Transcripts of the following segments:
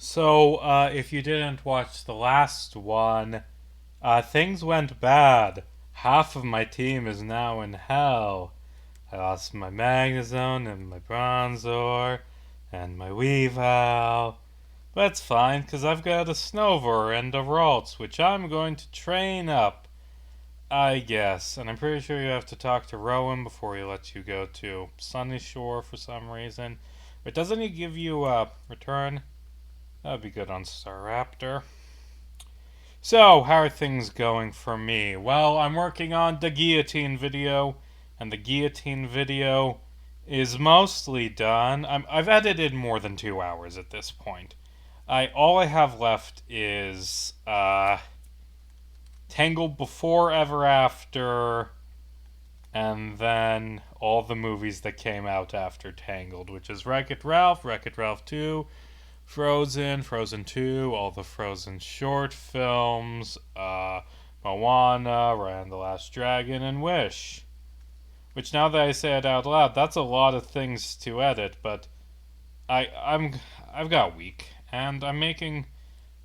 So, if you didn't watch the last one, things went bad. Half of my team is now in hell. I lost my Magnezone and my Bronzor and my Weavile. But it's fine, because I've got a Snover and a Ralts, which I'm going to train up, I guess. And I'm pretty sure you have to talk to Rowan before he lets you go to Sunny Shore for some reason. But doesn't he give you a return? That'd be good on Staraptor. So, how are things going for me? Well, I'm working on the guillotine video, and the guillotine video is mostly done. I've edited more than 2 hours at this point. All I have left is Tangled Before Ever After, and then all the movies that came out after Tangled, which is Wreck-It Ralph, Wreck-It Ralph 2, Frozen, Frozen 2, all the Frozen short films, Moana, Raya and the Last Dragon, and Wish. Which, now that I say it out loud, that's a lot of things to edit, but I, I'm, I've got a week, and I'm making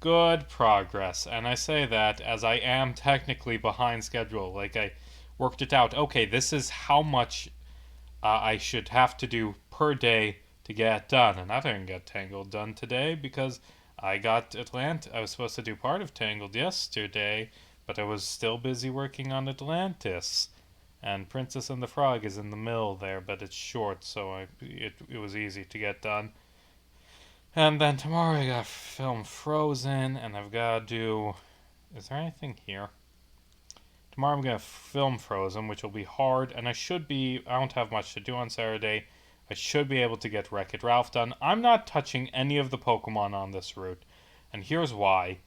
good progress, and I say that as I am technically behind schedule. Like, I worked it out. Okay, this is how much I should have to do per day to get done. And I didn't get Tangled done today because I got Atlantis. I was supposed to do part of Tangled yesterday, but I was still busy working on Atlantis. And Princess and the Frog is in the middle there, but it's short, so it was easy to get done. And then tomorrow I gotta film Frozen, and I've gotta do. Is there anything here? Tomorrow I'm gonna film Frozen, which will be hard, and I should be. I don't have much to do on Saturday. I should be able to get Wreck-It Ralph done. I'm not touching any of the Pokemon on this route, and here's why.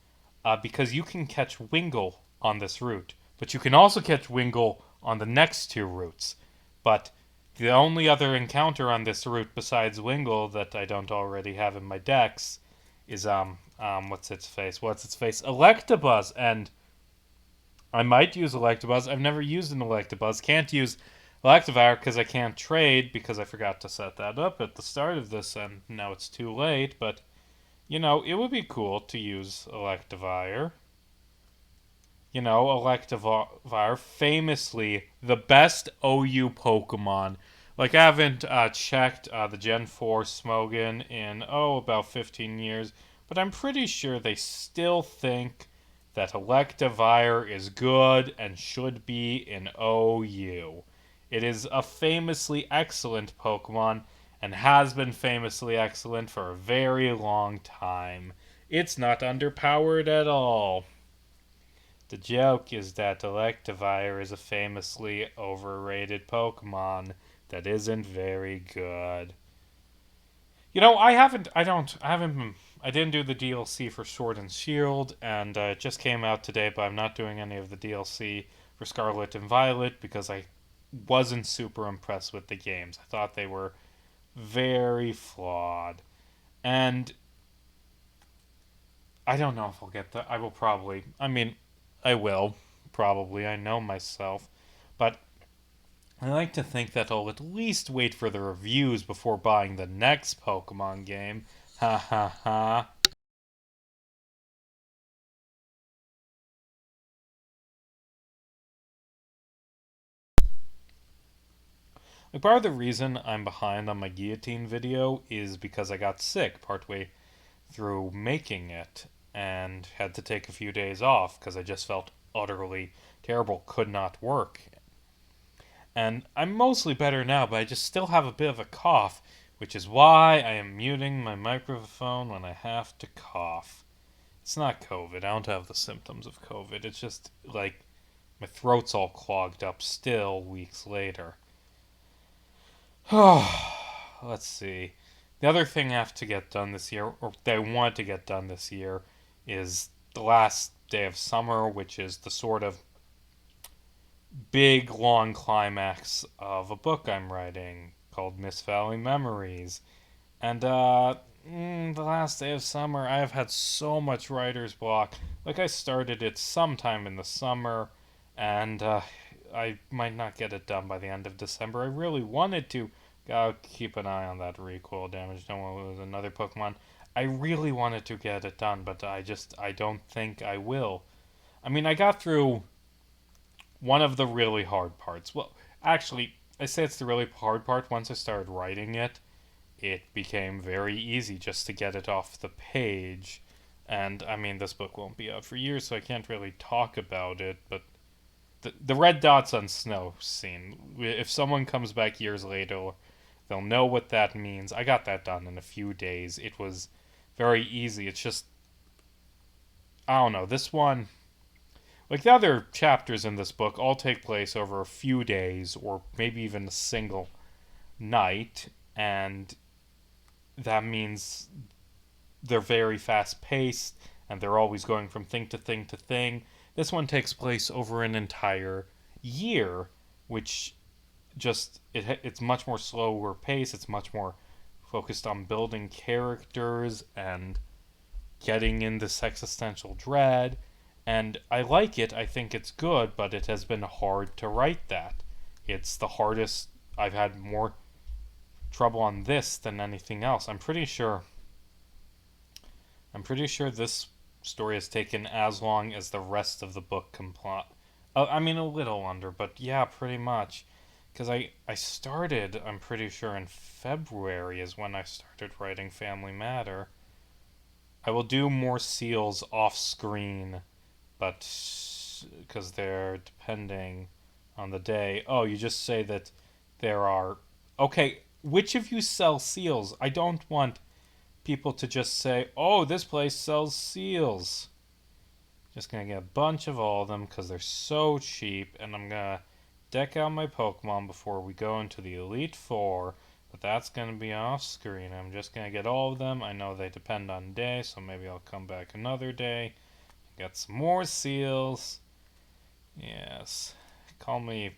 Because you can catch Wingull on this route, but you can also catch Wingull on the next two routes. But the only other encounter on this route besides Wingull that I don't already have in my decks is what's its face? What's its face? Electabuzz, and I might use Electabuzz. I've never used an Electabuzz. Can't use Electivire because I can't trade because I forgot to set that up at the start of this, and now it's too late. But it would be cool to use Electivire. Electivire, famously the best OU Pokemon. Like, I haven't checked the Gen 4 Smogon in, about 15 years, but I'm pretty sure they still think that Electivire is good and should be in OU. It is a famously excellent Pokemon and has been famously excellent for a very long time. It's not underpowered at all. The joke is that Electivire is a famously overrated Pokemon that isn't very good. I didn't do the DLC for Sword and Shield, and it just came out today, but I'm not doing any of the DLC for Scarlet and Violet because I wasn't super impressed with the games. I thought they were very flawed. And I don't know if I'll get that. I will probably. I mean, I will, probably. I know myself. But I like to think that I'll at least wait for the reviews before buying the next Pokemon game. Ha ha ha. Like, part of the reason I'm behind on my guillotine video is because I got sick partway through making it and had to take a few days off because I just felt utterly terrible, could not work. And I'm mostly better now, but I just still have a bit of a cough, which is why I am muting my microphone when I have to cough. It's not COVID. I don't have the symptoms of COVID. It's just like my throat's all clogged up still weeks later. Let's see. The other thing I have to get done this year, or that I want to get done this year, is the last day of summer, which is the sort of big, long climax of a book I'm writing called Miss Valley Memories. And, the last day of summer, I have had so much writer's block. Like, I started it sometime in the summer, and, I might not get it done by the end of December. I really wanted to. Gotta keep an eye on that recoil damage. Don't want to lose another Pokemon. I really wanted to get it done, but I don't think I will. I mean, I got through one of the really hard parts. Well, actually, I say it's the really hard part. Once I started writing it, it became very easy just to get it off the page. And I mean, this book won't be out for years, so I can't really talk about it. But the red dots on snow scene, if someone comes back years later, they'll know what that means. I got that done in a few days. It was very easy. It's just, I don't know, this one, like the other chapters in this book, all take place over a few days or maybe even a single night, and that means they're very fast paced and they're always going from thing to thing to thing. This one takes place over an entire year, which it's much more slower pace. It's much more focused on building characters and getting in this existential dread. And I like it. I think it's good, but it has been hard to write that. It's the hardest. I've had more trouble on this than anything else. I'm pretty sure this story has taken as long as the rest of the book complete. I mean, a little under, but yeah, pretty much. Because I started, I'm pretty sure, in February is when I started writing Family Matter. I will do more seals off screen, but because they're depending on the day. Oh, you just say that there are. Okay, which of you sell seals? I don't want people to just say, oh, this place sells seals. Just gonna get a bunch of all of them because they're so cheap, and I'm gonna deck out my Pokemon before we go into the Elite Four. But that's gonna be off screen. I'm just gonna get all of them. I know they depend on day, so maybe I'll come back another day. Get some more seals. Yes. Call me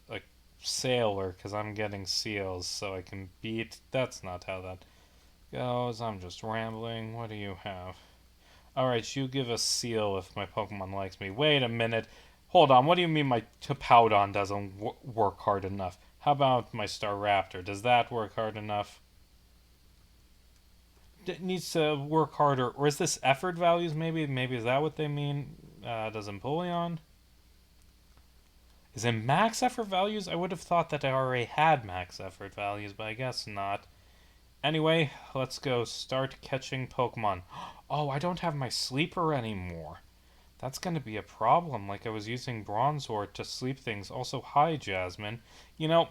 a sailor because I'm getting seals so I can beat. That's not how that goes. I'm just rambling. What do you have? Alright, you give a seal if my Pokemon likes me. Wait a minute. Hold on, what do you mean my Hippowdon doesn't work hard enough? How about my Staraptor? Does that work hard enough? It needs to work harder. Or is this effort values maybe? Maybe is that what they mean? Does Empoleon? Is it max effort values? I would have thought that I already had max effort values, but I guess not. Anyway, let's go start catching Pokemon. Oh, I don't have my sleeper anymore. That's going to be a problem. Like I was using Bronzor to sleep things. Also, hi, Jasmine. You know,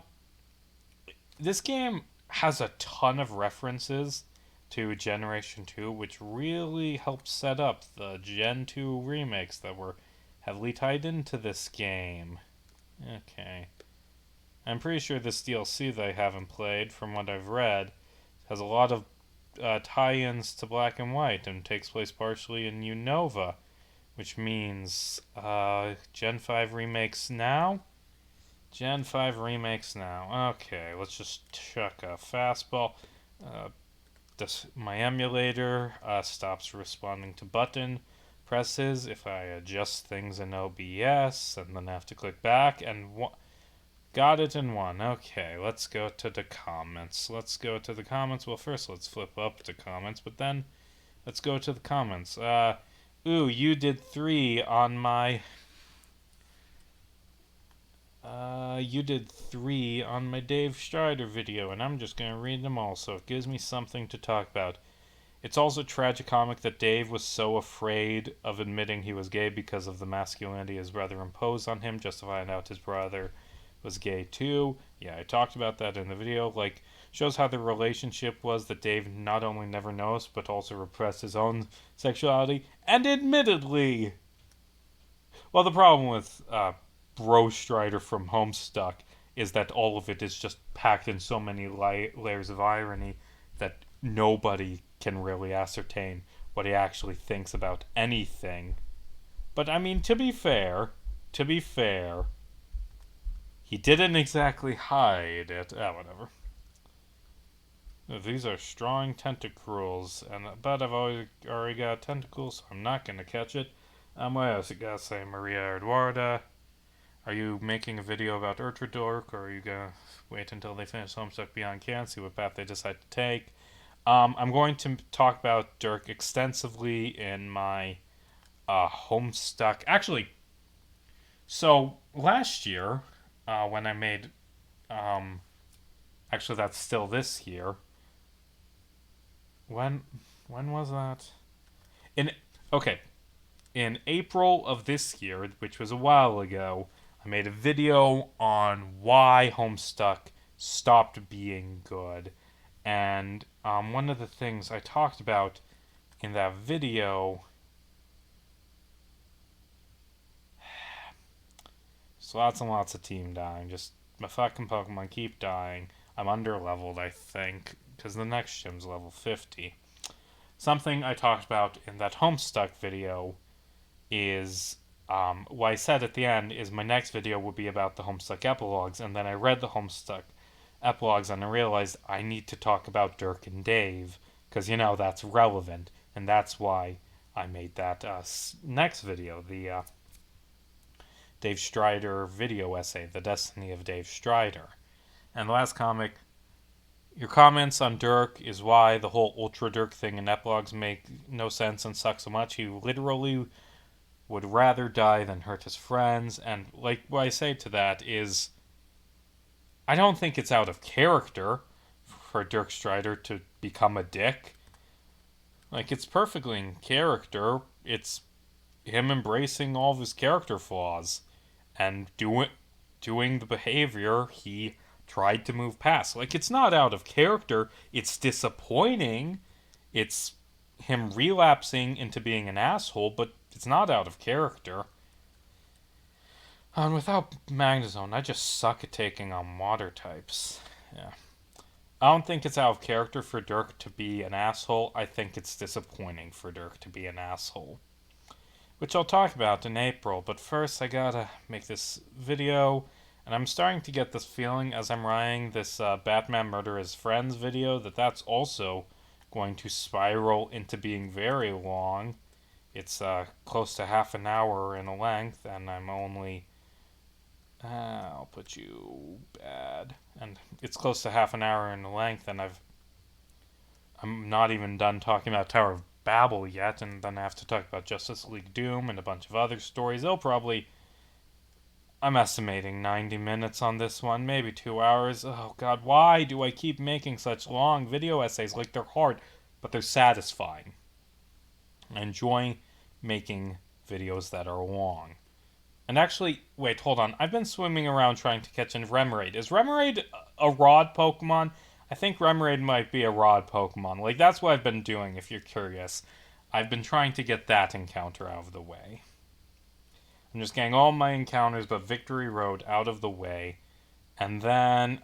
this game has a ton of references to Generation 2, which really helped set up the Gen 2 remakes that were heavily tied into this game. Okay. I'm pretty sure this DLC that I haven't played, from what I've read, has a lot of tie-ins to Black and White and takes place partially in Unova, which means Gen 5 remakes now? Gen 5 remakes now. Okay, let's just check a fastball. Uh, my emulator stops responding to button presses if I adjust things in OBS, and then I have to click back, and got it in one. Okay, let's go to the comments. Well, first let's flip up to comments, but then let's go to the comments. Ooh, you did 3 on my Dave Strider video, and I'm just gonna read them all, so it gives me something to talk about. It's also tragicomic that Dave was so afraid of admitting he was gay because of the masculinity his brother imposed on him, just to find out his brother was gay too. Yeah, I talked about that in the video. Like, shows how the relationship was that Dave not only never noticed, but also repressed his own sexuality, and admittedly. Well, the problem with Bro Strider from Homestuck is that all of it is just packed in so many layers of irony that nobody can really ascertain what he actually thinks about anything. But I mean, to be fair, he didn't exactly hide it. Whatever. These are strong tentacles, but I've already got tentacles, so I'm not gonna catch it. What else you gotta say, Maria Eduarda? Are you making a video about Dork, or are you gonna wait until they finish Homestuck Beyond Can, see what path they decide to take? I'm going to talk about Dirk extensively in my Homestuck. Actually, so last year, when I made, um, actually that's still this year. When when was that? In okay, in April of this year, which was a while ago, I made a video on why Homestuck stopped being good. And one of the things I talked about in that video, so lots and lots of team dying. Just my fucking Pokemon keep dying. I'm under leveled, I think, because the next gym's level 50. Something I talked about in that Homestuck video is what I said at the end is my next video will be about the Homestuck epilogues, and then I read the Homestuck epilogues and I realized I need to talk about Dirk and Dave because that's relevant, and that's why I made that next video, the Dave Strider video essay, The Destiny of Dave Strider. And the last comic, your comments on Dirk is why the whole Ultra Dirk thing in epilogues make no sense and suck so much. He literally would rather die than hurt his friends. And like what I say to that is, I don't think it's out of character for Dirk Strider to become a dick. Like, it's perfectly in character. It's him embracing all of his character flaws and doing the behavior he tried to move past. Like, it's not out of character. It's disappointing. It's him relapsing into being an asshole, but it's not out of character. And without Magnezone, I just suck at taking on water types. Yeah. I don't think it's out of character for Dirk to be an asshole. I think it's disappointing for Dirk to be an asshole. Which I'll talk about in April, but first I gotta make this video. And I'm starting to get this feeling as I'm writing this Batman Murder His Friends video that that's also going to spiral into being very long. It's close to half an hour in length, and I'm only I'll put you bad. And it's close to half an hour in length, and I'm not even done talking about Tower of Babel yet, and then I have to talk about Justice League Doom and a bunch of other stories. I'm estimating 90 minutes on this one, maybe 2 hours. Oh god, why do I keep making such long video essays? Like, they're hard, but they're satisfying. I enjoy making videos that are long. And actually, wait, hold on. I've been swimming around trying to catch a Remoraid. Is Remoraid a rod Pokemon? I think Remoraid might be a rod Pokemon. Like, that's what I've been doing, if you're curious. I've been trying to get that encounter out of the way. I'm just getting all my encounters but Victory Road out of the way. And then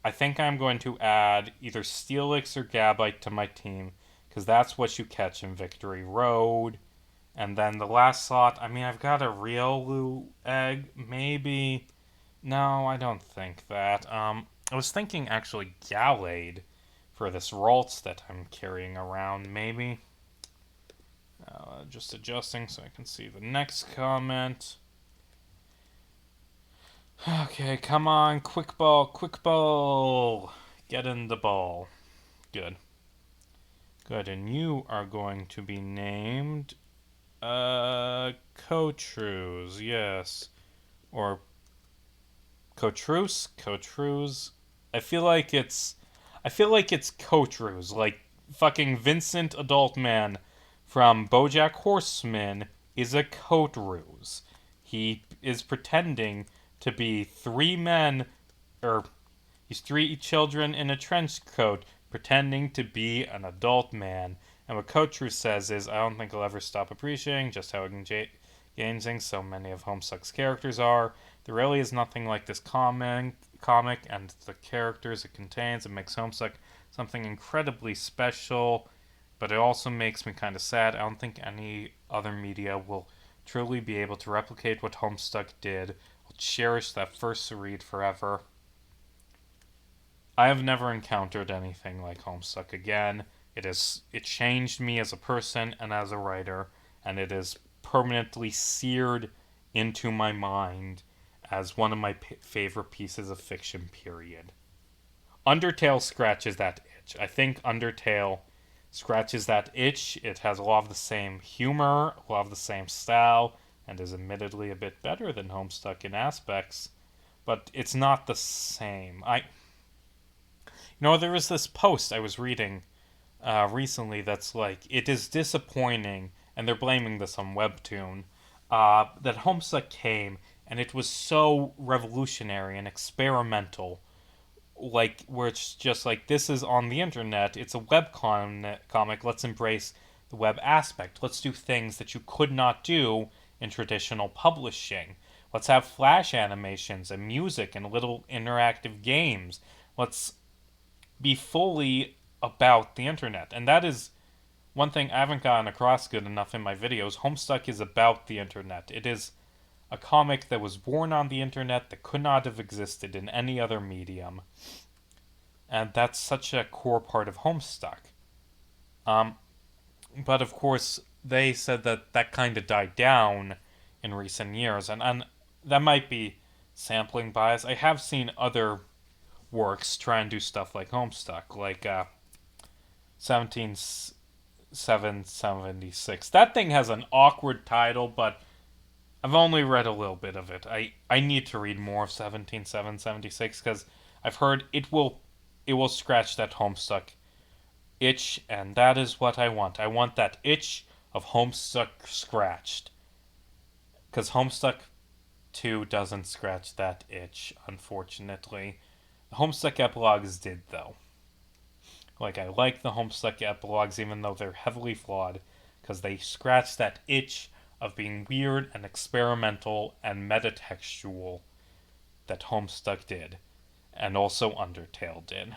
I think I'm going to add either Steelix or Gabite to my team, because that's what you catch in Victory Road. And then the last slot, I mean, I've got a Riolu egg, maybe. No, I don't think that. I was thinking actually Gallade for this Ralts that I'm carrying around, maybe. Just adjusting so I can see the next comment. Okay, come on, quick ball, quick ball. Get in the ball. Good. Good, and you are going to be named Cotruse, yes. Or Cotruse. I feel like it's Cotruse, like fucking Vincent Adult Man from BoJack Horseman is a Cotruse. He is pretending to be three men, or he's three children in a trench coat pretending to be an adult man. And what Cotruse says is, I don't think I'll ever stop appreciating just how engaging so many of Homestuck's characters are. There really is nothing like this comic and the characters it contains. It makes Homestuck something incredibly special, but it also makes me kind of sad. I don't think any other media will truly be able to replicate what Homestuck did. I'll cherish that first read forever. I have never encountered anything like Homestuck again. It changed me as a person and as a writer, and it is permanently seared into my mind as one of my favorite pieces of fiction, period. Undertale scratches that itch. I think Undertale scratches that itch. It has a lot of the same humor, a lot of the same style, and is admittedly a bit better than Homestuck in aspects, but it's not the same. There was this post I was reading recently that's like, it is disappointing, and they're blaming this on Webtoon, that Homestuck came and it was so revolutionary and experimental, like where it's just like, this is on the internet, it's a comic, let's embrace the web aspect, let's do things that you could not do in traditional publishing, let's have flash animations and music and little interactive games, let's be fully about the internet. And that is one thing I haven't gotten across good enough in my videos. Homestuck is about the internet. It is a comic that was born on the internet that could not have existed in any other medium. And that's such a core part of Homestuck. But of course, they said that kind of died down in recent years. And that might be sampling bias. I have seen other works try and do stuff like Homestuck, like 17776. That thing has an awkward title, but I've only read a little bit of it. I need to read more of 17776 because I've heard it will scratch that Homestuck itch, and that is what I want. I want that itch of Homestuck scratched, because Homestuck 2 doesn't scratch that itch, unfortunately. The Homestuck epilogues did, though. Like, I like the Homestuck epilogues, even though they're heavily flawed, because they scratch that itch of being weird and experimental and metatextual that Homestuck did, and also Undertale did.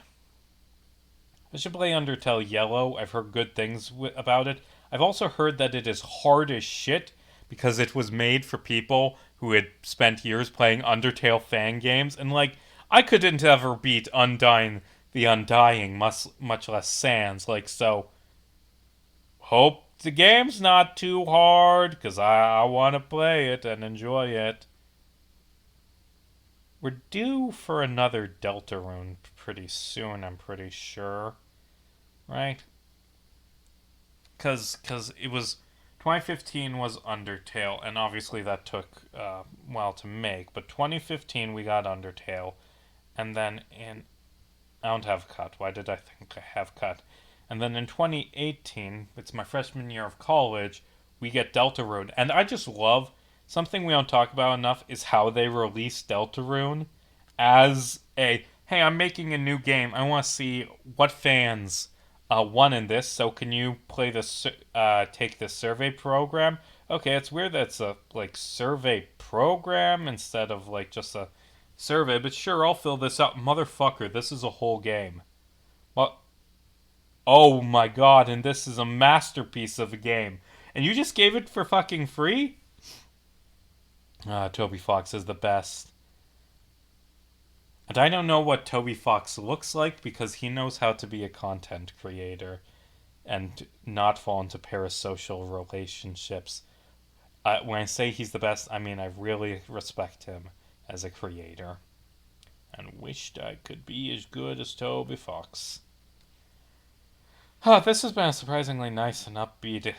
I should play Undertale Yellow. I've heard good things about it. I've also heard that it is hard as shit because it was made for people who had spent years playing Undertale fan games, and like, I couldn't ever beat Undying the Undying, much less Sans. Like, so, hope the game's not too hard, because I want to play it and enjoy it. We're due for another Deltarune pretty soon, I'm pretty sure. Right? Because it was... 2015 was Undertale, and obviously that took a while to make, but 2015 we got Undertale, and then I don't have cut. Why did I think I have cut? And then in 2018, it's my freshman year of college, we get Deltarune. And I just love, something we don't talk about enough is how they release Deltarune as a, hey, I'm making a new game. I want to see what fans won in this. So can you play this, take this survey program? Okay, it's weird that it's a, like, survey program instead of, like, just a survey. But sure, I'll fill this out. Motherfucker, this is a whole game. Well, oh my god, and this is a masterpiece of a game. And you just gave it for fucking free? Toby Fox is the best. And I don't know what Toby Fox looks like because he knows how to be a content creator and not fall into parasocial relationships. When I say he's the best, I mean I really respect him as a creator. And wished I could be as good as Toby Fox. This has been a surprisingly nice and upbeat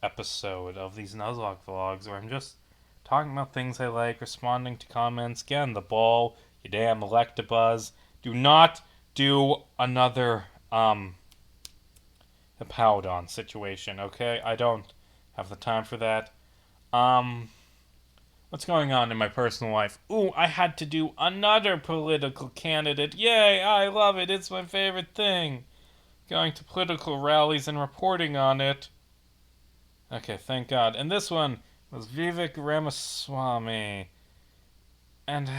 episode of these Nuzlocke vlogs where I'm just talking about things I like, responding to comments. Again, the ball, you damn Electabuzz. Do not do another Hippowdon situation, okay? I don't have the time for that. What's going on in my personal life? Ooh, I had to do another political candidate. Yay, I love it. It's my favorite thing. Going to political rallies and reporting on it. Okay, thank God. And this one was Vivek Ramaswamy. And,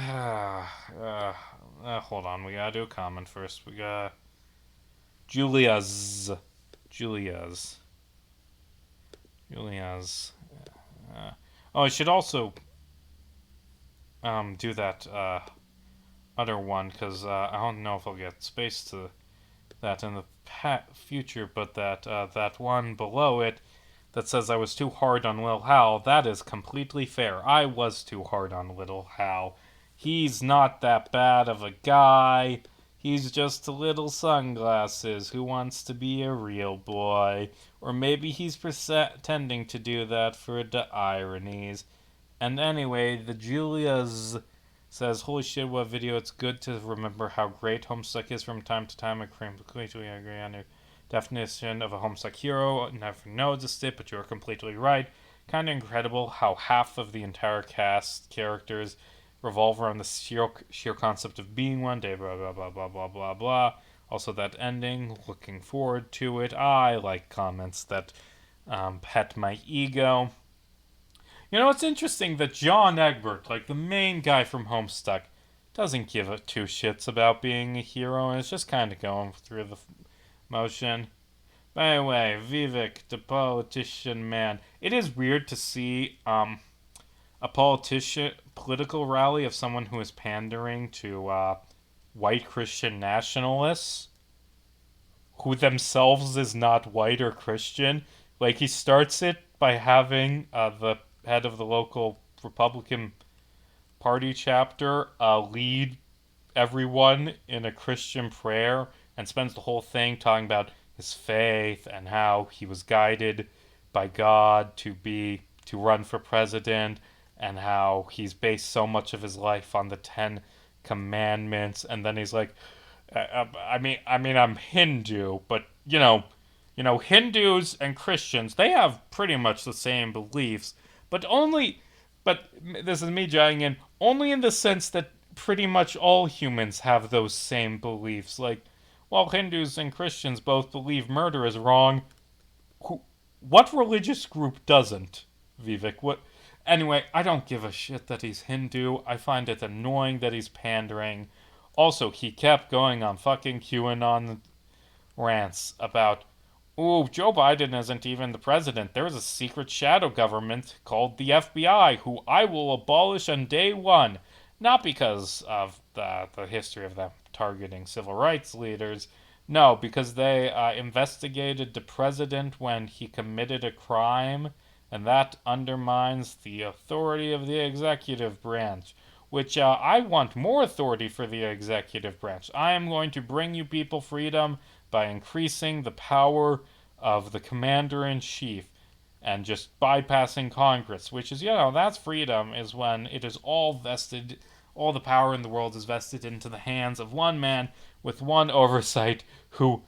hold on. We gotta do a comment first. We got Julia's. I should also do that other one, because I don't know if I'll get space to that in the future, but that one below it that says I was too hard on Lil Hal, that is completely fair. I was too hard on Little Hal. He's not that bad of a guy. He's just a little sunglasses who wants to be a real boy. Or maybe he's pretending to do that for the ironies. And anyway, the Julia's says, "Holy shit, what video! It's good to remember how great Homestuck is from time to time. I completely agree on your definition of a Homestuck hero. Never noticed it, but you're completely right. Kind of incredible how half of the entire cast characters revolve around the sheer concept of being one day. Blah blah blah blah blah blah blah. Also, that ending. Looking forward to it. I like comments that pet my ego." You know, it's interesting that John Egbert, like the main guy from Homestuck, doesn't give a two shits about being a hero and is just kind of going through the motion. By the way, Vivek, the politician man. It is weird to see a political rally of someone who is pandering to white Christian nationalists who themselves is not white or Christian. Like, he starts it by having the head of the local Republican Party chapter lead everyone in a Christian prayer and spends the whole thing talking about his faith and how he was guided by God to run for president and how he's based so much of his life on the 10 commandments. And then he's like, I'm Hindu, but Hindus and Christians, they have pretty much the same beliefs, but only, but this is me giant in, only in the sense that pretty much all humans have those same beliefs. Like, while Hindus and Christians both believe murder is wrong, what religious group doesn't, Vivek? What? Anyway, I don't give a shit that he's Hindu. I find it annoying that he's pandering. Also, he kept going on fucking QAnon rants about, ooh, Joe Biden isn't even the president. There is a secret shadow government called the FBI, who I will abolish on day one. Not because of the history of them targeting civil rights leaders. No, because they investigated the president when he committed a crime, and that undermines the authority of the executive branch. Which I want more authority for the executive branch. I am going to bring you people freedom by increasing the power of the commander in chief and just bypassing Congress, which is, that's freedom, is when it is all vested, all the power in the world is vested into the hands of one man with one oversight who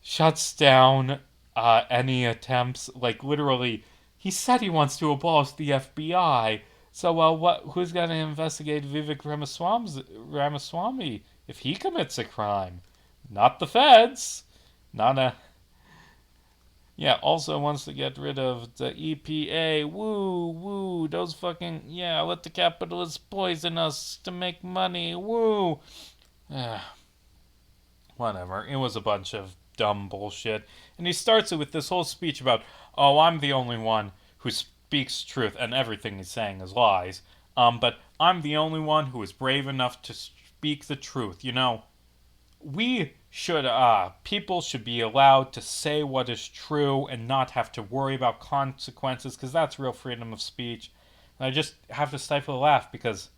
shuts down any attempts. Like, literally, he said he wants to abolish the FBI. So, who's going to investigate Vivek Ramaswamy if he commits a crime? Not the feds. Not a. Yeah, also wants to get rid of the EPA. Woo, woo. Those fucking. Yeah, let the capitalists poison us to make money. Woo. Whatever. It was a bunch of dumb bullshit. And he starts it with this whole speech about, oh, I'm the only one who speaks truth, and everything he's saying is lies. But I'm the only one who is brave enough to speak the truth. People should be allowed to say what is true and not have to worry about consequences, because that's real freedom of speech. And I just have to stifle a laugh because,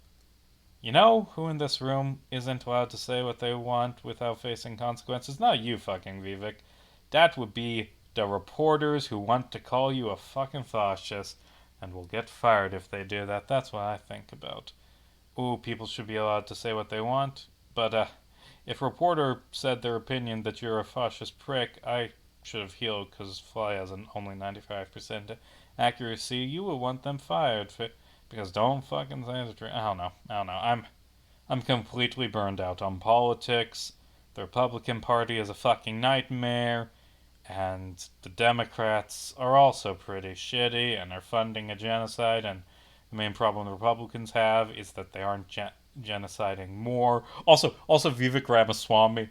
who in this room isn't allowed to say what they want without facing consequences? Not you, fucking Vivek. That would be the reporters who want to call you a fucking fascist and will get fired if they do that. That's what I think about. Ooh, people should be allowed to say what they want, but if a reporter said their opinion that you're a fascist prick, I should have healed because Fly has an only 95% accuracy. You will want them fired because don't fucking say the truth. I don't know. I'm completely burned out on politics. The Republican Party is a fucking nightmare. And the Democrats are also pretty shitty and are funding a genocide. And the main problem the Republicans have is that they aren't genociding more. Also, Vivek Ramaswamy,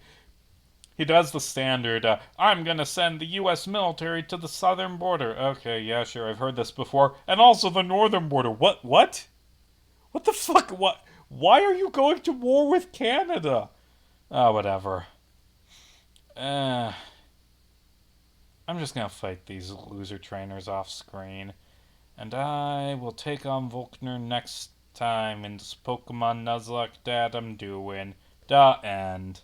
he does the standard, I'm gonna send the U.S. military to the southern border. Okay, yeah, sure, I've heard this before. And also the northern border. What? What the fuck? What? Why are you going to war with Canada? Whatever. I'm just gonna fight these loser trainers off screen. And I will take on Volkner next time in this Pokemon Nuzlocke that I'm doing. The end.